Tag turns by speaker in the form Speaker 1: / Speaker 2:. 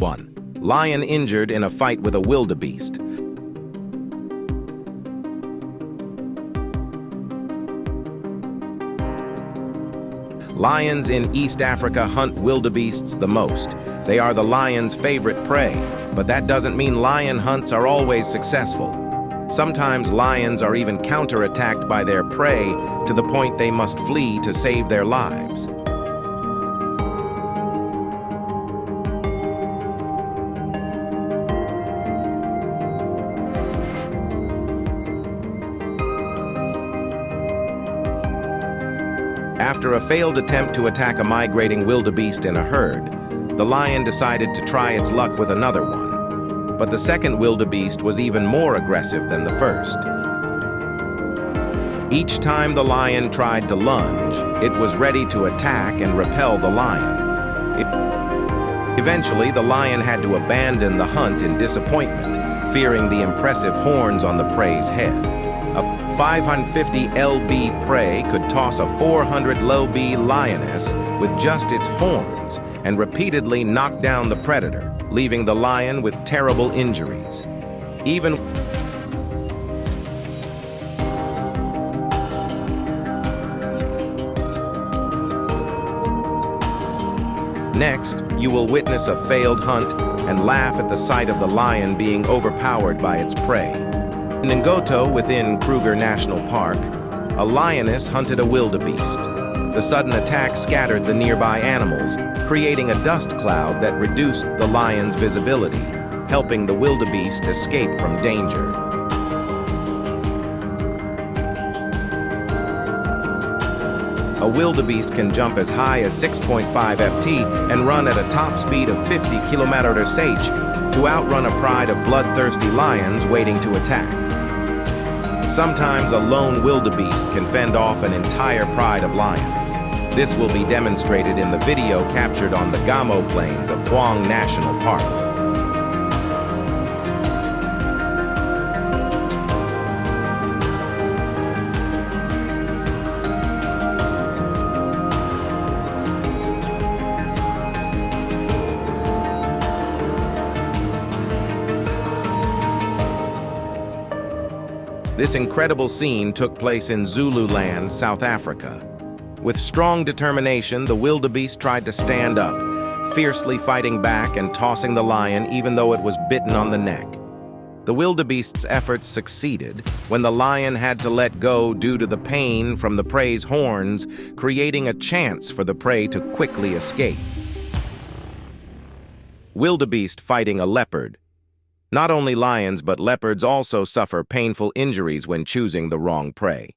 Speaker 1: 1. Lion injured in a fight with a wildebeest. Lions in East Africa hunt wildebeests the most. They are the lion's favorite prey, but that doesn't mean lion hunts are always successful. Sometimes lions are even counterattacked by their prey to the point they must flee to save their lives. After a failed attempt to attack a migrating wildebeest in a herd, the lion decided to try its luck with another one. But the second wildebeest was even more aggressive than the first. Each time the lion tried to lunge, it was ready to attack and repel the lion. Eventually, the lion had to abandon the hunt in disappointment, fearing the impressive horns on the prey's head. A 550 lb prey could toss a 400 lb lioness with just its horns and repeatedly knock down the predator, leaving the lion with terrible injuries. Next, you will witness a failed hunt and laugh at the sight of the lion being overpowered by its prey. In Ngoto, within Kruger National Park, a lioness hunted a wildebeest. The sudden attack scattered the nearby animals, creating a dust cloud that reduced the lion's visibility, helping the wildebeest escape from danger. A wildebeest can jump as high as 6.5 ft and run at a top speed of 50 km/h to outrun a pride of bloodthirsty lions waiting to attack. Sometimes a lone wildebeest can fend off an entire pride of lions. This will be demonstrated in the video captured on the Gamo Plains of Huang National Park. This incredible scene took place in Zululand, South Africa. With strong determination, the wildebeest tried to stand up, fiercely fighting back and tossing the lion even though it was bitten on the neck. The wildebeest's efforts succeeded when the lion had to let go due to the pain from the prey's horns, creating a chance for the prey to quickly escape. Wildebeest fighting a leopard. Not only lions but leopards also suffer painful injuries when choosing the wrong prey.